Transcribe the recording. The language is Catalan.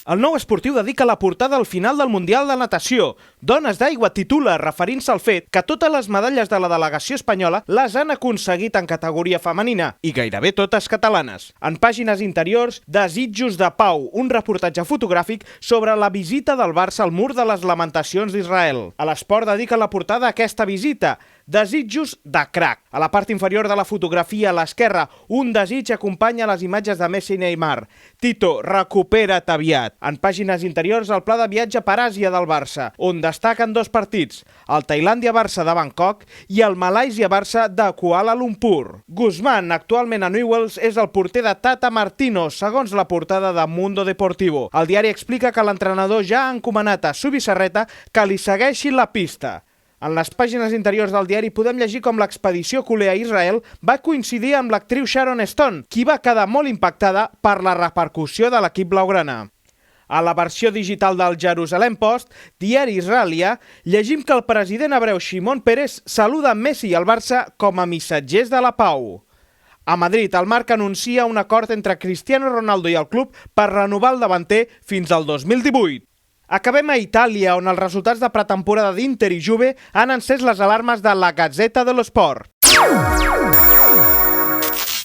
El Nou Esportiu dedica la portada al final del Mundial de Natació. Dones d'aigua titula, referint-se al fet que totes les medalles de la delegació espanyola les han aconseguit en categoria femenina, i gairebé totes catalanes. En pàgines interiors, Desitjos de Pau, un reportatge fotogràfic sobre la visita del Barça al mur de les lamentacions d'Israel. A l'Esport dedica la portada a aquesta visita, Desitjos de crac. A la part inferior de la fotografia, a l'esquerra, un desig acompanya les imatges de Messi i Neymar. Tito, recupera't aviat. En pàgines interiors, el pla de viatge per Àsia del Barça, on destaquen dos partits, el Tailàndia-Barça de Bangkok i el Malàisia-Barça de Kuala Lumpur. Guzmán, actualment a Newell's, és el porter de Tata Martino, segons la portada de Mundo Deportivo. El diari explica que l'entrenador ja ha encomanat a Zubizarreta que li segueixi la pista. En les pàgines interiors del diari podem llegir com l'expedició culer a Israel va coincidir amb l'actriu Sharon Stone, qui va quedar molt impactada per la repercussió de l'equip blaugrana. A la versió digital del Jerusalem Post, diari israelià, llegim que el president hebreu Shimon Peres saluda Messi i el Barça com a missatgers de la pau. A Madrid, el Marca anuncia un acord entre Cristiano Ronaldo i el club per renovar el davanter fins al 2018. Acabem a Itàlia, on els resultats de pretemporada d'Inter i Juve han encès les alarmes de la Gazzetta dello Sport.